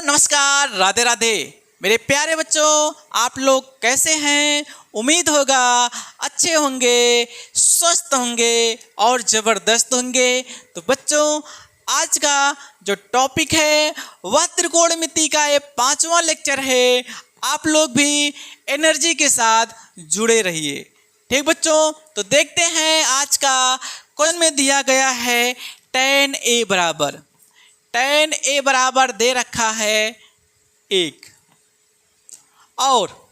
नमस्कार, राधे राधे मेरे प्यारे बच्चों। आप लोग कैसे हैं? उम्मीद होगा अच्छे होंगे, स्वस्थ होंगे और ज़बरदस्त होंगे। तो बच्चों, आज का जो टॉपिक है वह त्रिकोणमिति का ये 5वां लेक्चर है। आप लोग भी एनर्जी के साथ जुड़े रहिए। ठीक बच्चों, तो देखते हैं आज का क्वेश्चन में दिया गया है tan A बराबर, tan A बराबर दे रखा है 1 और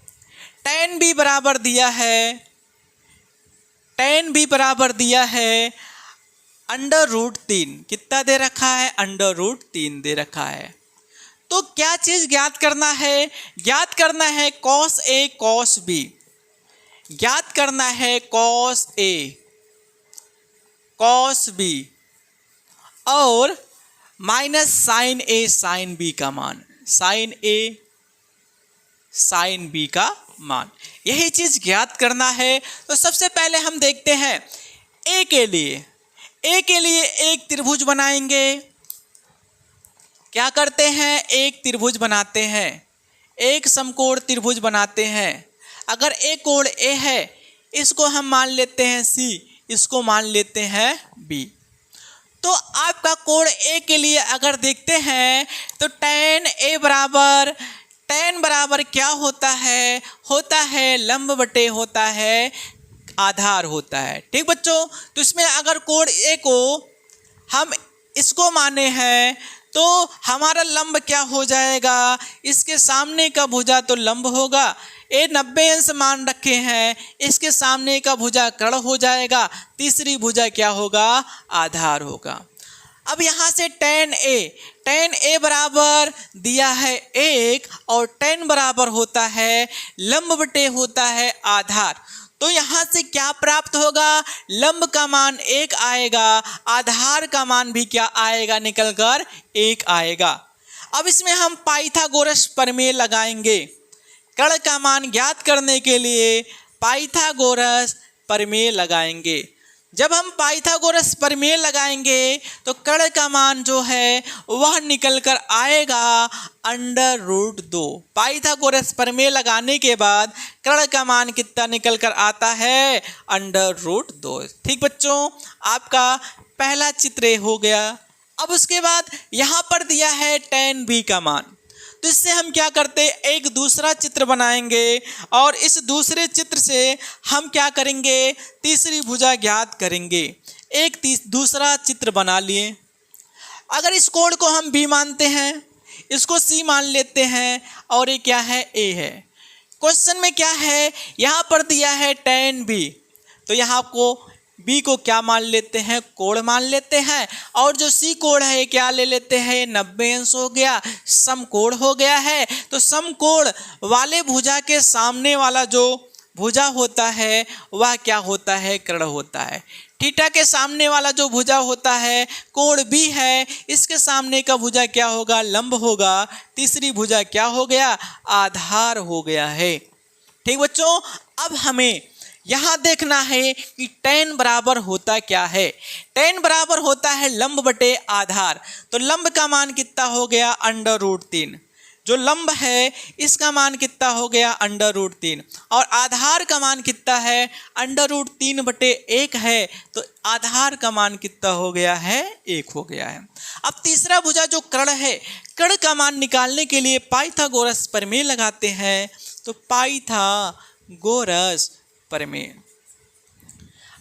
tan B बराबर दिया है, tan B बराबर दिया है √3। कितना दे रखा है? √3 दे रखा है। तो क्या चीज़ ज्ञात करना है? ज्ञात करना है cos A cos B, ज्ञात करना है cos A cos B और minus sine A sine B का मान, साइन A साइन B का मान, यही चीज़ ज्ञात करना है। तो सबसे पहले हम देखते हैं A के लिए एक त्रिभुज बनाएंगे। क्या करते हैं? एक त्रिभुज बनाते हैं, एक समकोण त्रिभुज बनाते हैं। अगर एक कोण A है, इसको हम मान लेते हैं C, इसको मान लेते हैं B। तो आपका कोण A के लिए अगर देखते हैं तो tan A बराबर, tan बराबर क्या होता है? होता है लंब बटे होता है आधार होता है। ठीक बच्चों, तो इसमें अगर कोण A को हम इसको माने हैं तो हमारा लंब क्या हो जाएगा? इसके सामने का भुजा तो लंब होगा। A 90 अंश मान रखे हैं, इसके सामने का भुजा कर्ण हो जाएगा, तीसरी भुजा क्या होगा? आधार होगा। अब यहाँ से tan A बराबर दिया है 1 और tan बराबर होता है लंब बटे होता है आधार। तो यहाँ से क्या प्राप्त होगा? लंब का मान 1 आएगा, आधार का मान भी क्या आएगा? निकल कर 1 आएगा। अब इसमें हम पाइथागोरस प्रमेय लगाएंगे। कर्ण का मान ज्ञात करने के लिए पाइथागोरस प्रमेय लगाएंगे। जब हम पाइथागोरस प्रमेय लगाएंगे तो कर्ण का मान जो है वह निकल कर आएगा √2। पाइथागोरस प्रमेय लगाने के बाद कर्ण का मान कितना निकल कर आता है? √2। ठीक बच्चों, आपका पहला चित्र हो गया। अब उसके बाद यहाँ पर दिया है tan B का मान। तो इससे हम क्या करते हैं? एक दूसरा चित्र बनाएंगे और इस दूसरे चित्र से हम क्या करेंगे? तीसरी भुजा ज्ञात करेंगे। एक दूसरा चित्र बना लिए। अगर इस कोण को हम B मानते हैं, इसको C मान लेते हैं और ये क्या है? A है। क्वेश्चन में क्या है? यहाँ पर दिया है tan B, तो यहाँ आपको B को क्या मान लेते हैं? कोण मान लेते हैं। और जो C कोण है क्या ले लेते हैं? 90 अंश हो गया, समकोण हो गया है। तो समकोण वाले भुजा के सामने वाला जो भुजा होता है वह क्या होता है? कर्ण होता है। थीटा के सामने वाला जो भुजा होता है कोण B है, इसके सामने का भुजा क्या होगा? लंब होगा। तीसरी भुजा क्या हो गया? आधार हो गया है। ठीक बच्चों, अब हमें यहाँ देखना है कि tan बराबर होता क्या है? tan बराबर होता है लंब बटे आधार। तो लंब का मान कितना हो गया? √3। जो लंब है इसका मान कितना हो गया? √3। और आधार का मान कितना है? √3 बटे 1 है। तो आधार का मान कितना हो गया है? 1 हो गया है। अब तीसरा भुजा जो कर्ण है, कर्ण का मान निकालने के लिए पाइथागोरस प्रमेय लगाते हैं। तो पाइथागोरस प्रमेय,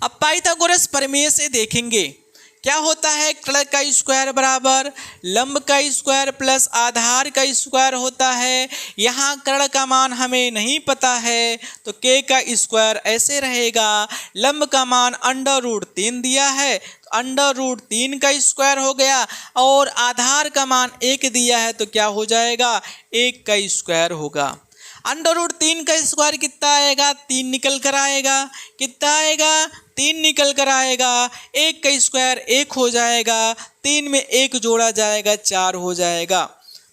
अब पाइथागोरस प्रमेय से देखेंगे क्या होता है? कर्ण का स्क्वायर बराबर लंब का स्क्वायर प्लस आधार का स्क्वायर होता है। यहाँ कर्ण का मान हमें नहीं पता है तो k का स्क्वायर ऐसे रहेगा। लंब का मान √3 दिया है, √3 का स्क्वायर हो गया और आधार का मान 1 दिया है तो क्या हो जाएगा? 1 का स्क्वायर होगा। √3 का स्क्वायर कितना आएगा? 3 निकल कर आएगा। कितना आएगा? 3 निकल कर आएगा। 1 का स्क्वायर 1 हो जाएगा, 3 में 1 जोड़ा जाएगा 4 हो जाएगा।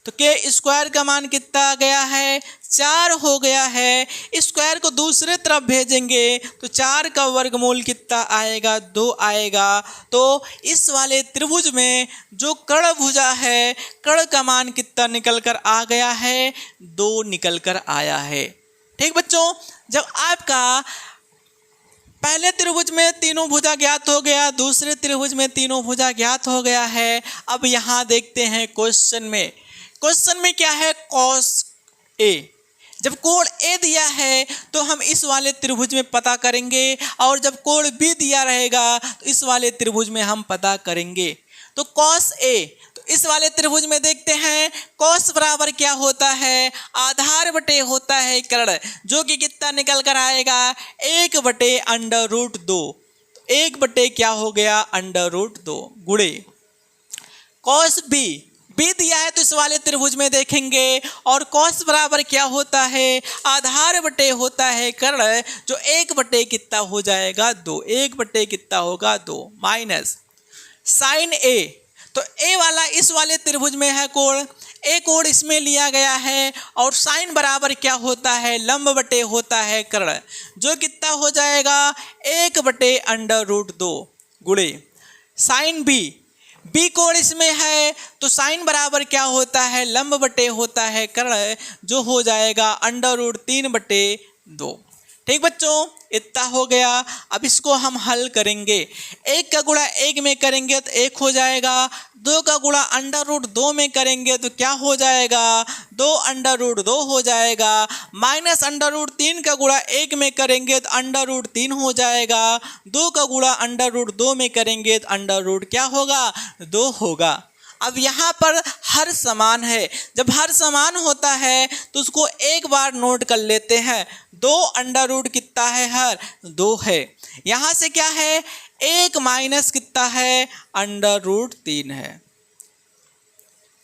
तो के स्क्वायर का मान कितना आ गया है, 4 हो गया है। स्क्वायर को दूसरे तरफ भेजेंगे तो 4 का वर्गमूल कितना आएगा, 2 आएगा। तो इस वाले त्रिभुज में जो कर्ण भुजा है, कर्ण का मान कितना निकल कर आ गया है, 2 निकल कर आया है। ठीक बच्चों, जब आपका पहले त्रिभुज में तीनों भुजा ज्ञात हो गया, दूसरे त्रिभुज में तीनों भुजा ज्ञात हो गया है। अब यहाँ देखते हैं क्वेश्चन में, क्वेश्चन में क्या है, कॉस ए। जब कोण ए दिया है तो हम इस वाले त्रिभुज में पता करेंगे, और जब कोण बी दिया रहेगा तो इस वाले त्रिभुज में हम पता करेंगे। तो कॉस ए, तो इस वाले त्रिभुज में देखते हैं कॉस बराबर क्या होता है, आधार बटे होता है कर्ण, जो कि कितना निकल कर आएगा, 1/√2। 1 क्या हो गया, √2 गुणे कॉस बी। बी दिया है तो इस वाले त्रिभुज में देखेंगे, और कॉस बराबर क्या होता है, आधार बटे होता है कर्ण, जो 1 कितना हो जाएगा, 2। 1 कितना होगा, 2 माइनस साइन ए। तो ए वाला इस वाले त्रिभुज में है कोण, ए कोण इसमें लिया गया है, और साइन बराबर क्या होता है, लंब बटे होता है कर्ण, जो कितना हो जाएगा, 1/√2 गुणे साइन बी। बी कोण इसमें है तो साइन बराबर क्या होता है, लंब बटे होता है कर्ण, जो हो जाएगा √3/2। ठीक बच्चों, इतना हो गया। अब इसको हम हल करेंगे, 1 का गुणा 1 में करेंगे तो 1 हो जाएगा, 2 का गुणा √2 में करेंगे तो क्या हो जाएगा, 2√2 हो जाएगा, माइनस √3 का गुणा 1 में करेंगे तो √3 हो जाएगा, 2 का गुणा √2 में करेंगे तो √ क्या होगा, 2 होगा। अब यहाँ पर हर समान है, जब हर समान होता है तो उसको एक बार नोट कर लेते हैं, 2 कितना है, हर 2 है। यहाँ से क्या है, 1 माइनस कितना है, √3 है।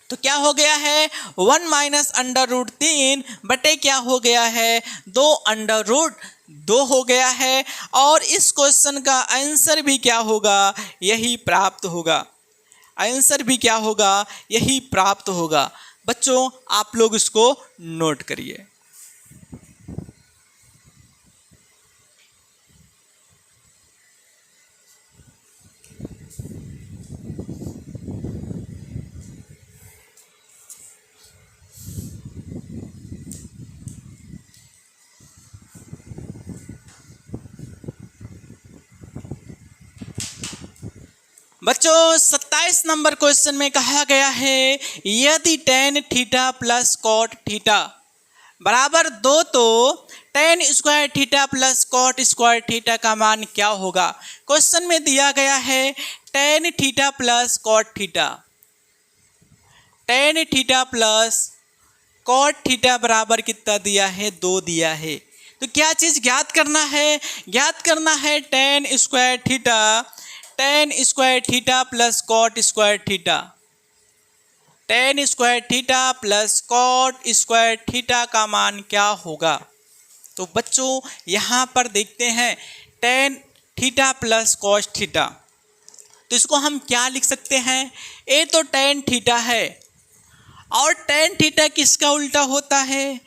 तो क्या हो गया है, 1 माइनस √3 बटे क्या हो गया है, 2 हो गया है। और इस क्वेश्चन का आंसर भी क्या होगा, यही प्राप्त होगा। आंसर भी क्या होगा, यही प्राप्त होगा। बच्चों आप लोग इसको नोट करिए। बच्चों 27 नंबर क्वेश्चन में कहा गया है, यदि tan theta plus cot theta बराबर 2 तो tan square theta plus cot square theta का मान क्या होगा। क्वेश्चन में दिया गया है tan theta plus cot theta, tan theta plus cot theta बराबर कितना दिया है, 2 दिया है। तो क्या चीज़ ज्ञात करना है, ज्ञात करना है tan square theta, tan square theta plus cot square theta, tan square theta plus cot square theta का मान क्या होगा। तो बच्चों यहाँ पर देखते हैं tan theta plus cos theta, तो इसको हम क्या लिख सकते हैं, ए तो tan थीटा है, और tan थीटा किसका उल्टा होता है,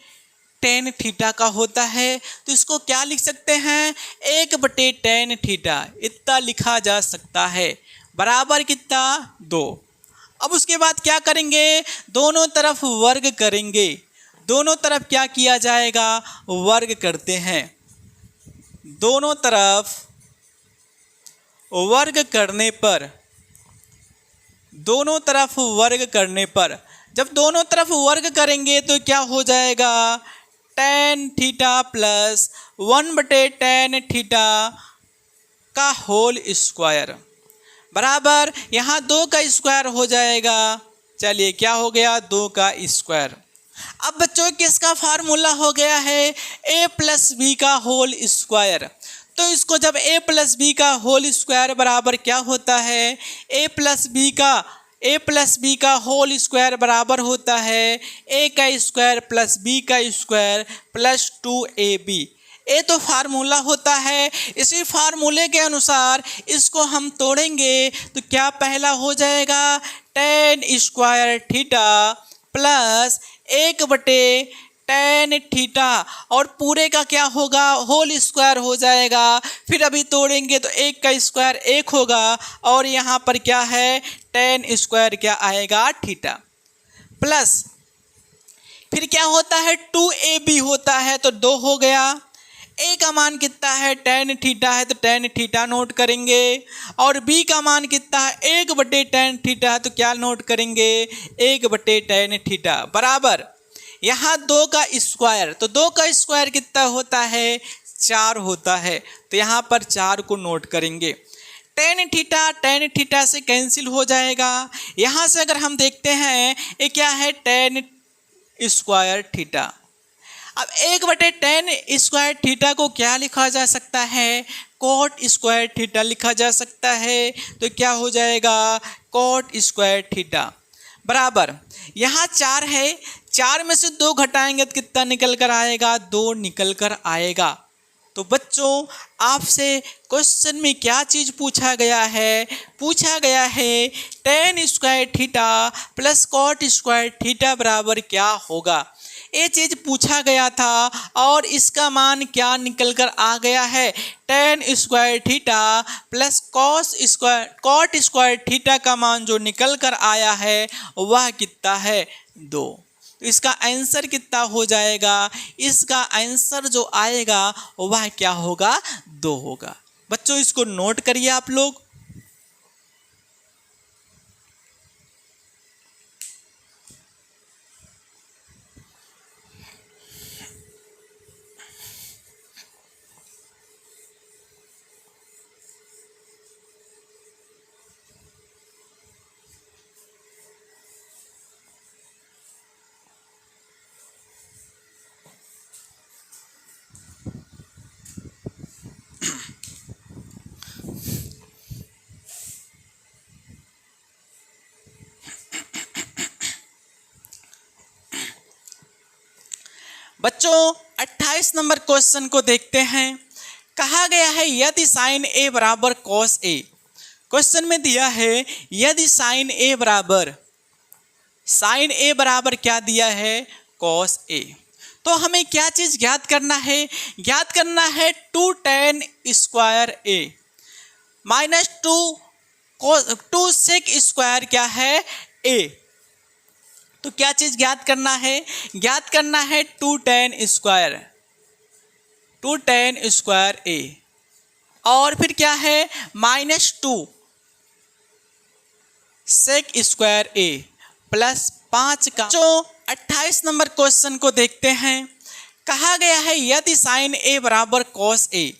tan थीटा का होता है। तो इसको क्या लिख सकते हैं, 1/tan थीटा, इतना लिखा जा सकता है, बराबर कितना, 2। अब उसके बाद क्या करेंगे, दोनों तरफ वर्ग करेंगे। दोनों तरफ क्या किया जाएगा, वर्ग करते हैं। दोनों तरफ वर्ग करने पर, दोनों तरफ वर्ग करने पर, जब दोनों तरफ वर्ग करेंगे तो क्या हो जाएगा, tan theta plus 1/tan theta का होल स्क्वायर बराबर, यहाँ 2 का स्क्वायर हो जाएगा। चलिए क्या हो गया, 2 का स्क्वायर। अब बच्चों किसका फार्मूला हो गया है, a प्लस बी का होल स्क्वायर। तो इसको जब a प्लस बी का होल स्क्वायर बराबर क्या होता है, a प्लस बी का होल स्क्वायर बराबर होता है a का स्क्वायर प्लस b का स्क्वायर प्लस 2ab। ये तो फार्मूला होता है। इसी फार्मूले के अनुसार इसको हम तोड़ेंगे तो क्या पहला हो जाएगा, tan square theta plus 1/tan theta, और पूरे का क्या होगा, होल स्क्वायर हो जाएगा। फिर अभी तोड़ेंगे तो 1 का स्क्वायर 1 होगा, और यहाँ पर क्या है, tan स्क्वायर क्या आएगा, थीटा। प्लस फिर क्या होता है, 2ab होता है तो 2 हो गया। a का मान कितना है, tan थीटा है तो tan थीटा नोट करेंगे, और b का मान कितना है, 1/tan थीटा है तो क्या नोट करेंगे, 1/tan थीटा बराबर यहाँ 2 का स्क्वायर, तो 2 का स्क्वायर कितना होता है, 4 होता है, तो यहाँ पर 4 को नोट करेंगे। tan थीटा से कैंसिल हो जाएगा। यहाँ से अगर हम देखते हैं ये क्या है, tan स्क्वायर थीटा। अब 1/tan स्क्वायर थीटा को क्या लिखा जा सकता है, कोट स्क्वायर थीटा लिखा जा सकता है, तो क्या हो जाएगा, कोट स्क्वायर थीटा बराबर यहाँ 4 है, 4 में से 2 घटाएंगे तो कितना निकल कर आएगा, 2 निकल कर आएगा। तो बच्चों आपसे क्वेश्चन में क्या चीज़ पूछा गया है, पूछा गया है tan square theta plus cot square theta बराबर क्या होगा, ये चीज़ पूछा गया था, और इसका मान क्या निकल कर आ गया है, tan square theta plus cot square theta का मान जो निकल कर आया है वह कितना है, 2। तो इसका आंसर कितना हो जाएगा, इसका आंसर जो आएगा वह क्या होगा, 2 होगा। बच्चों इसको नोट करिए आप लोग। बच्चों 28 नंबर क्वेश्चन को देखते हैं। कहा गया है यदि साइन ए बराबर कॉस ए, क्वेश्चन में दिया है यदि साइन ए बराबर क्या दिया है, कॉस ए। तो हमें क्या चीज़ ज्ञात करना है, ज्ञात करना है 2tan स्क्वायर ए माइनस 2 सेक स्क्वायर क्या है, ए। तो क्या चीज़ ज्ञात करना है, ज्ञात करना है 2tan स्क्वायर ए, और फिर क्या है -2 सेक स्क्वायर ए प्लस 5 का। जो 28 नंबर क्वेश्चन को देखते हैं। कहा गया है यदि साइन ए बराबर कॉस ए,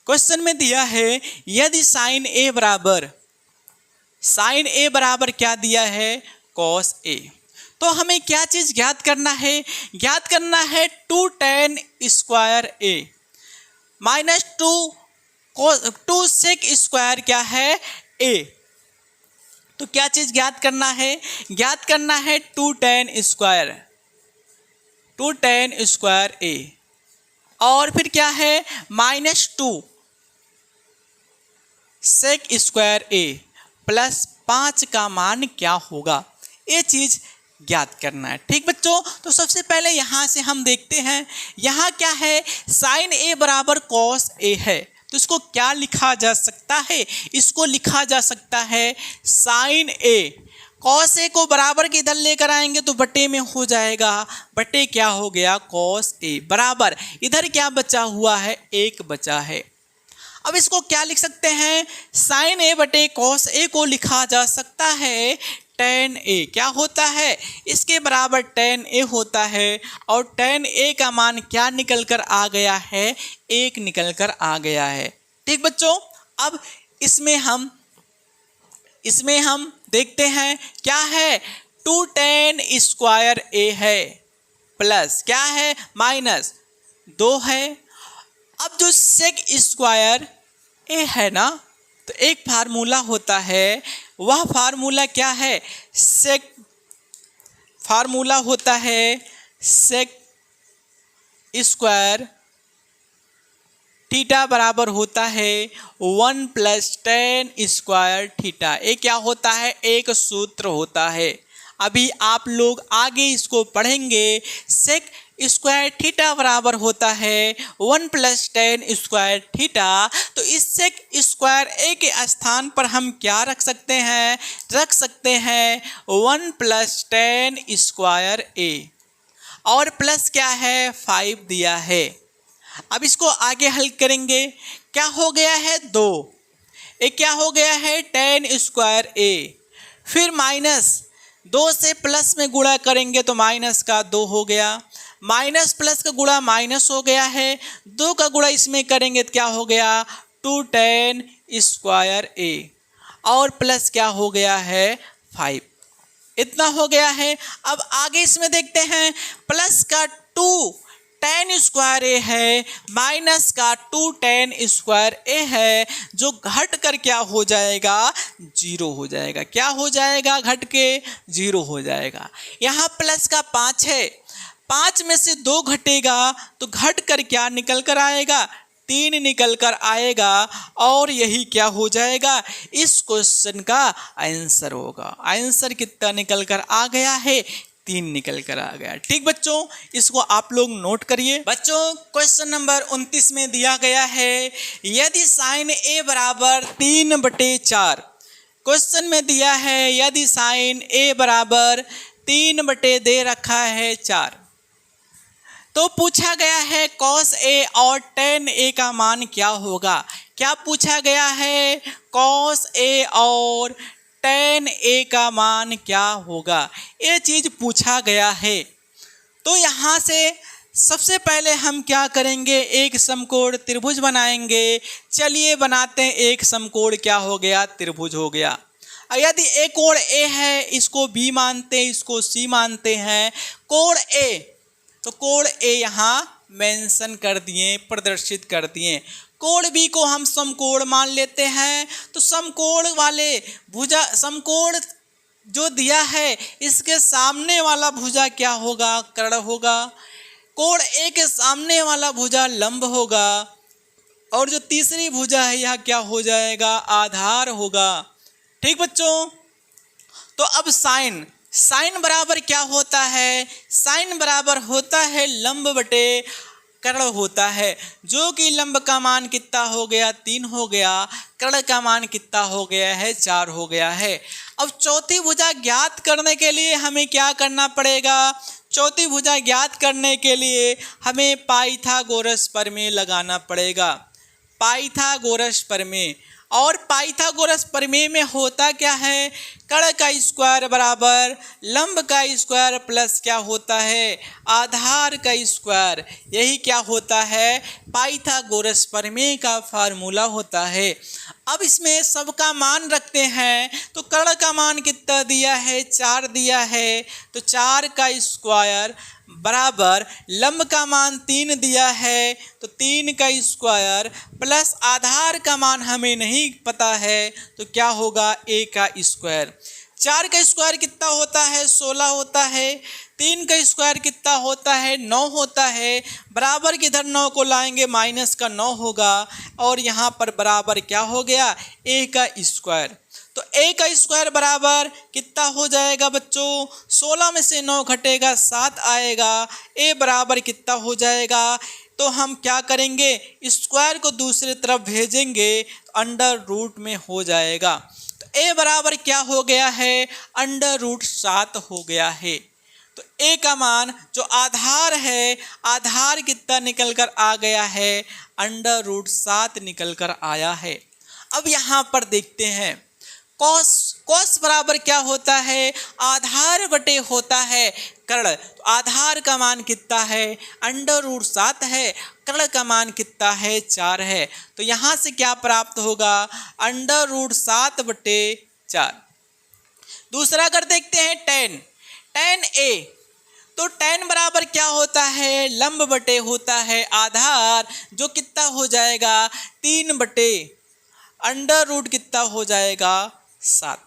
क्वेश्चन में दिया है यदि साइन ए बराबर क्या दिया है, कॉस ए। तो हमें क्या चीज़ ज्ञात करना है, ज्ञात करना है 2tan स्क्वायर ए माइनस 2 सेक स्क्वायर क्या है, ए। तो क्या चीज़ ज्ञात करना है, ज्ञात करना है 2tan स्क्वायर ए, और फिर क्या है -2 सेक स्क्वायर ए प्लस 5 का मान क्या होगा, ये चीज़ ज्ञात करना है। ठीक बच्चों, तो सबसे पहले यहाँ से हम देखते हैं, यहाँ क्या है, साइन ए बराबर कॉस ए है, तो इसको क्या लिखा जा सकता है, इसको लिखा जा सकता है साइन ए। कॉस ए को बराबर के इधर लेकर आएंगे तो बटे में हो जाएगा, बटे क्या हो गया, कॉस ए बराबर इधर क्या बचा हुआ है, 1 बचा है। अब इसको क्या लिख सकते हैं, साइन ए बटे कॉस ए को लिखा जा सकता है tan ए, क्या होता है, इसके बराबर tan ए होता है, और tan ए का मान क्या निकल कर आ गया है, 1 निकल कर आ गया है। ठीक बच्चों, अब इसमें हम देखते हैं क्या है, 2tan स्क्वायर ए है प्लस क्या है, -2 है। अब जो सेक स्क्वायर ए है ना, तो एक फार्मूला होता है, वह फार्मूला क्या है, फार्मूला होता है सेक स्क्वायर थीटा बराबर होता है 1 + tan स्क्वायर थीटा। ये क्या होता है, एक सूत्र होता है। अभी आप लोग आगे इसको पढ़ेंगे। सेक स्क्वायर थीटा बराबर होता है 1 + tan स्क्वायर थीटा। तो इस सेक स्क्वायर ए के स्थान पर हम क्या रख सकते हैं? रख सकते हैं 1 + tan स्क्वायर ए, और प्लस क्या है 5 दिया है। अब इसको आगे हल करेंगे। क्या हो गया है 2, एक क्या हो गया है tan स्क्वायर ए, फिर माइनस 2 से प्लस में गुणा करेंगे तो माइनस का 2 हो गया, माइनस प्लस का गुणा माइनस हो गया है, 2 का गुणा इसमें करेंगे तो क्या हो गया 2 tan स्क्वायर ए, और प्लस क्या हो गया है 5। इतना हो गया है। अब आगे इसमें देखते हैं, प्लस का 2 tan स्क्वायर ए है, माइनस का 2 tan स्क्वायर ए है, जो घट कर क्या हो जाएगा 0 हो जाएगा। क्या हो जाएगा? घट के 0 हो जाएगा। यहाँ प्लस का 5 है, 5 में से 2 घटेगा तो घट कर क्या निकल कर आएगा 3 निकल कर आएगा, और यही क्या हो जाएगा इस क्वेश्चन का आंसर होगा। आंसर कितना निकल कर आ गया है 3 निकल कर आ गया। ठीक बच्चों, इसको आप लोग नोट करिए। बच्चों क्वेश्चन नंबर 29 में दिया गया है, यदि साइन ए बराबर 3/4, क्वेश्चन में दिया है यदि साइन ए बराबर 3 दे रखा है 4, तो पूछा गया है कॉस ए और tan ए का मान क्या होगा। क्या पूछा गया है? कॉस ए और tan ए का मान क्या होगा, ये चीज पूछा गया है। तो यहाँ से सबसे पहले हम क्या करेंगे, एक समकोण त्रिभुज बनाएंगे। चलिए बनाते हैं। एक समकोण क्या हो गया त्रिभुज हो गया। यदि एक कोण ए है, इसको बी मानते हैं, इसको सी मानते हैं। कोण ए, तो कोण ए यहाँ मेंशन कर दिए, प्रदर्शित कर दिए। कोण बी को हम समकोण मान लेते हैं। तो समकोण वाले भुजा, समकोण जो दिया है इसके सामने वाला भुजा क्या होगा? कर्ण होगा। कोण ए के सामने वाला भुजा लंब होगा, और जो तीसरी भुजा है यह क्या हो जाएगा? आधार होगा। ठीक बच्चों, तो अब साइन बराबर क्या होता है? साइन बराबर होता है लंब बटे कर्ण होता है, जो कि लंब का मान कितना हो गया 3 हो गया, कर्ण का मान कितना हो गया है 4 हो गया है। अब चौथी भुजा ज्ञात करने के लिए हमें क्या करना पड़ेगा? चौथी भुजा ज्ञात करने के लिए हमें पाइथागोरस प्रमेय लगाना पड़ेगा। पाइथागोरस प्रमेय, और पाइथागोरस प्रमेय में होता क्या है? कर्ण का स्क्वायर बराबर लंब का स्क्वायर प्लस क्या होता है? आधार का स्क्वायर। यही क्या होता है? पाइथागोरस प्रमेय का फार्मूला होता है। अब इसमें सबका मान रखते हैं। तो कर्ण का मान कितना दिया है? 4 दिया है। तो 4 का स्क्वायर बराबर लंब का मान 3 दिया है, तो 3 का स्क्वायर प्लस आधार का मान हमें नहीं पता है, तो क्या होगा a का स्क्वायर। 4 का स्क्वायर कितना होता है? 16 होता है। 3 का स्क्वायर कितना होता है? 9 होता है। बराबर किधर 9 को लाएंगे? माइनस का 9 होगा, और यहाँ पर बराबर क्या हो गया? a का स्क्वायर। तो a का स्क्वायर बराबर कितना हो जाएगा बच्चों? 16 में से 9 घटेगा 7 आएगा। a बराबर कितना हो जाएगा? तो हम क्या करेंगे? स्क्वायर को दूसरी तरफ भेजेंगे तो अंडर रूट में हो जाएगा। तो a बराबर क्या हो गया है? अंडर रूट 7 हो गया है। तो a का मान जो आधार है, आधार कितना निकल कर आ गया है? अंडर रूट 7 निकल कर आया है। अब यहाँ पर देखते हैं, कॉस बराबर क्या होता है? आधार बटे होता है कर्ण। तो आधार का मान कितना है? अंडर रूट 7 है। कर्ण का मान कितना है? 4 है। तो यहाँ से क्या प्राप्त होगा? अंडर रूट 7 बटे 4। दूसरा अगर देखते हैं tan ए, तो tan बराबर क्या होता है? लंब बटे होता है आधार, जो कितना हो जाएगा? 3 बटे अंडर रूट कितना हो जाएगा? 7।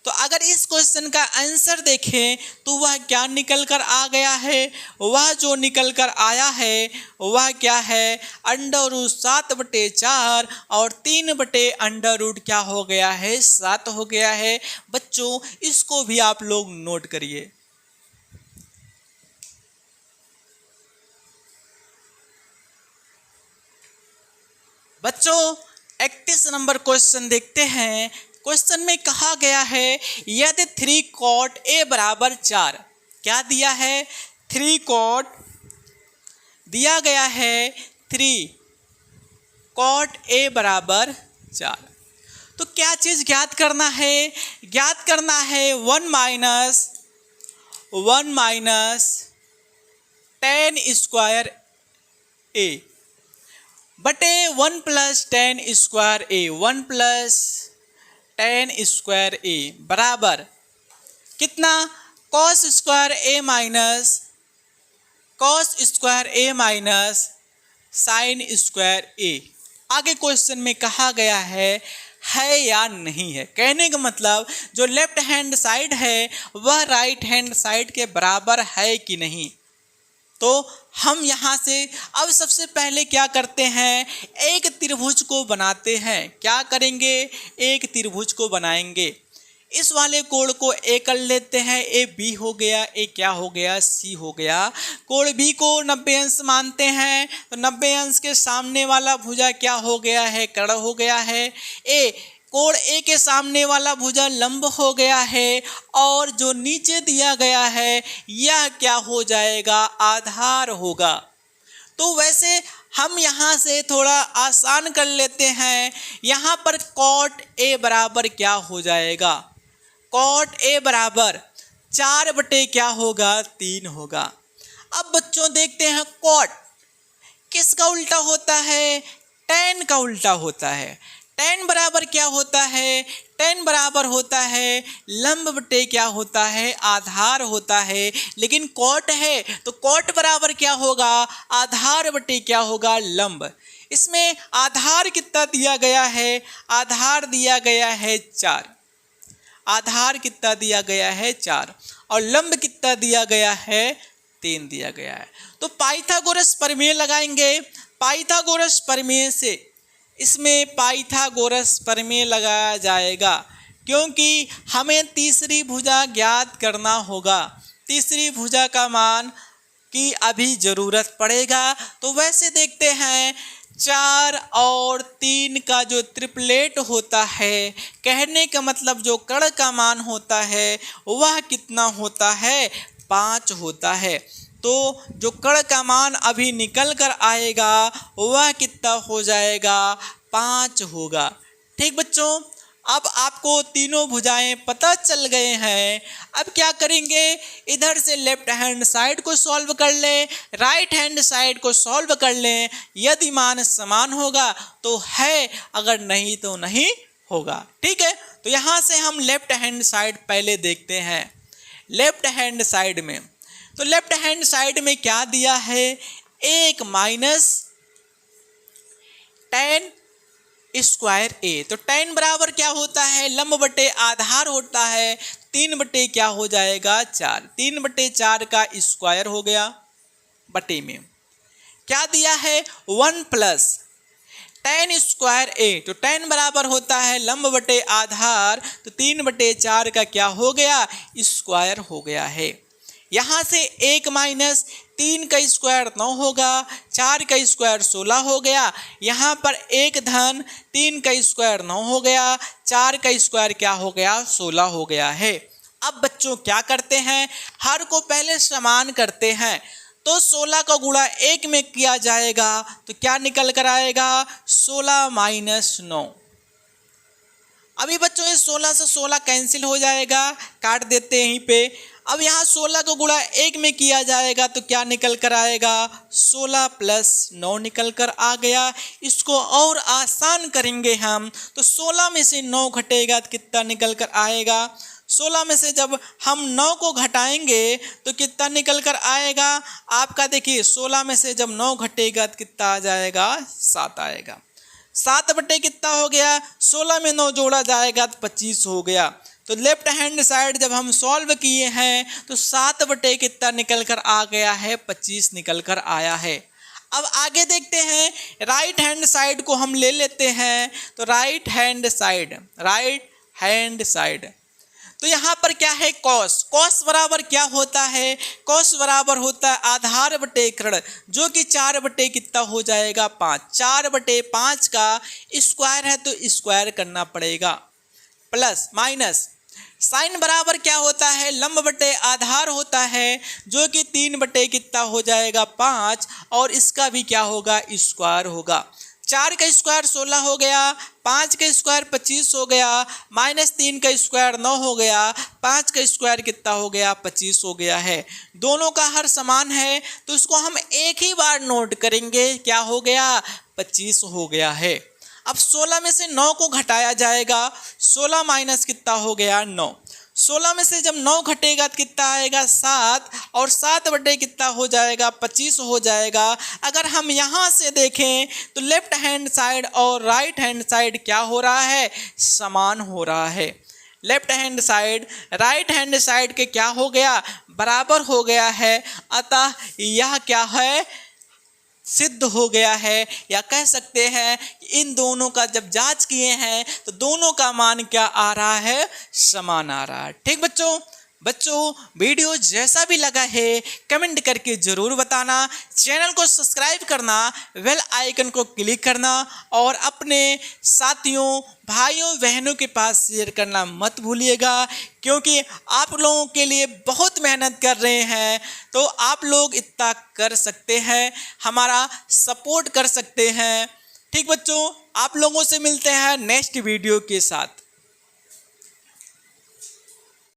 तो अगर इस क्वेश्चन का आंसर देखें तो वह क्या निकल कर आ गया है, वह जो निकल कर आया है वह क्या है, √7/4 और 3/√, क्या हो गया है, 7 हो गया है। बच्चों इसको भी आप लोग नोट करिए। बच्चों 31 नंबर क्वेश्चन देखते हैं। क्वेश्चन में कहा गया है यदि 3 cot A = 4, क्या दिया है, 3 cot दिया गया है, 3 cot A = 4। तो क्या चीज ज्ञात करना है, ज्ञात करना है 1 - tan² A बटे 1 + tan² A, 1 + tan² A बराबर कितना, cos² A minus sin² A। आगे क्वेश्चन में कहा गया है या नहीं है। कहने का मतलब जो लेफ्ट हैंड साइड है वह राइट हैंड साइड के बराबर है कि नहीं। तो हम यहाँ से अब सबसे पहले क्या करते हैं, एक त्रिभुज को बनाते हैं। क्या करेंगे, एक त्रिभुज को बनाएंगे। इस वाले कोण को ए कर लेते हैं, ए बी हो गया, ए क्या हो गया, सी हो गया। कोण बी को 90 अंश मानते हैं तो 90 अंश के सामने वाला भुजा क्या हो गया है, कर्ण हो गया है। कोण ए के सामने वाला भुजा लंब हो गया है और जो नीचे दिया गया है यह क्या हो जाएगा, आधार होगा। तो वैसे हम यहाँ से थोड़ा आसान कर लेते हैं। यहाँ पर cot A बराबर क्या हो जाएगा, cot A बराबर 4 क्या होगा, 3 होगा। अब बच्चों देखते हैं cot किसका उल्टा होता है, tan का उल्टा होता है। tan बराबर क्या होता है, tan बराबर होता है लंब बटे क्या होता है, आधार होता है। लेकिन cot है तो cot बराबर क्या होगा, आधार बटे क्या होगा, लंब। इसमें आधार कितना दिया गया है, आधार दिया गया है 4, आधार कितना दिया गया है 4 और लंब कितना दिया गया है, 3 दिया गया है। तो पाइथागोरस प्रमेय लगाएंगे। पाइथागोरस प्रमेय से इसमें पाइथागोरस प्रमेय लगाया जाएगा क्योंकि हमें तीसरी भुजा ज्ञात करना होगा। तीसरी भुजा का मान की अभी ज़रूरत पड़ेगा। तो वैसे देखते हैं 4 और 3 का जो ट्रिपलेट होता है, कहने का मतलब जो कर्ण का मान होता है वह कितना होता है, 5 होता है। तो जो कर्ण का मान अभी निकल कर आएगा वह कितना हो जाएगा, 5 होगा। ठीक बच्चों, अब आपको तीनों भुजाएं पता चल गए हैं। अब क्या करेंगे, इधर से लेफ्ट हैंड साइड को सॉल्व कर लें, राइट हैंड साइड को सॉल्व कर लें। यदि मान समान होगा तो है, अगर नहीं तो नहीं होगा। ठीक है, तो यहाँ से हम लेफ्ट हैंड साइड पहले देखते हैं। लेफ्ट हैंड साइड में तो लेफ्ट हैंड साइड में क्या दिया है, 1 - tan² A। तो tan बराबर क्या होता है, लंब बटे आधार होता है, 3 क्या हो जाएगा, 4। 3/4 का स्क्वायर हो गया बटे में क्या दिया है, 1 + tan² A। तो tan बराबर होता है लंब बटे आधार, तो 3/4 का क्या हो गया, स्क्वायर हो गया है। यहाँ से 1 - 3 का स्क्वायर 9 होगा, 4 का स्क्वायर 16 हो गया। यहाँ पर 1 धन 3 का स्क्वायर 9 हो गया, 4 का स्क्वायर क्या हो गया, 16 हो गया है। अब बच्चों क्या करते हैं, हर को पहले समान करते हैं। तो 16 का गुणा 1 में किया जाएगा तो क्या निकल कर आएगा, 16 - 9। अभी बच्चों ये 16 से 16 कैंसिल हो जाएगा, काट देते हैं यहीं पे। अब यहाँ 16 को गुणा 1 में किया जाएगा तो क्या निकल कर आएगा, 16 + 9 निकल कर आ गया। इसको और आसान करेंगे हम तो 16 में से 9 घटेगा तो कितना निकल कर आएगा, 16 में से जब हम 9 को घटाएंगे तो कितना निकल कर आएगा आपका, देखिए 16 में से जब 9 घटेगा तो कितना आ जाएगा, 7 आएगा। 7 बटे कितना हो गया, 16 में 9 जोड़ा जाएगा तो 25 हो गया। तो तो लेफ्ट हैंड साइड जब हम सॉल्व किए हैं तो 7 बटे कितना निकल कर आ गया है, 25 निकल कर आया है। अब आगे देखते हैं, राइट हैंड साइड को हम ले लेते हैं। तो राइट हैंड साइड तो यहाँ पर क्या है, कॉस। कॉस बराबर क्या होता है, कॉस बराबर होता है आधार बटे कर्ण, जो कि 4 बटे कितना हो जाएगा, 5। 4 बटे 5 का स्क्वायर है तो स्क्वायर करना पड़ेगा, प्लस माइनस साइन बराबर क्या होता है, लंब बटे आधार होता है, जो कि 3 बटे कितना हो जाएगा, 5, और इसका भी क्या होगा, स्क्वायर होगा। 4 का स्क्वायर 16 हो गया, 5 का स्क्वायर 25 हो गया, माइनस 3 का स्क्वायर 9 हो गया, 5 का स्क्वायर कितना हो गया, 25 हो गया है। दोनों का हर समान है तो इसको हम एक ही बार नोट करेंगे, क्या हो गया, 25 हो गया है। अब 16 में से 9 को घटाया जाएगा, 16 माइनस कितना हो गया, 9। 16 में से जब 9 घटेगा तो कितना आएगा, 7, और 7 बटे कितना हो जाएगा, 25 हो जाएगा। अगर हम यहाँ से देखें तो लेफ्ट हैंड साइड और राइट हैंड साइड क्या हो रहा है, समान हो रहा है। Left hand side right hand side के क्या हो गया, बराबर हो गया है। अतः यह क्या है, सिद्ध हो गया है, या कह सकते हैं कि इन दोनों का जब जांच किए हैं तो दोनों का मान क्या आ रहा है, समान आ रहा है। ठीक बच्चों वीडियो जैसा भी लगा है कमेंट करके ज़रूर बताना, चैनल को सब्सक्राइब करना, बेल आइकन को क्लिक करना, और अपने साथियों भाइयों बहनों के पास शेयर करना मत भूलिएगा, क्योंकि आप लोगों के लिए बहुत मेहनत कर रहे हैं। तो आप लोग इतना कर सकते हैं, हमारा सपोर्ट कर सकते हैं। ठीक बच्चों, आप लोगों से मिलते हैं नेक्स्ट वीडियो के साथ।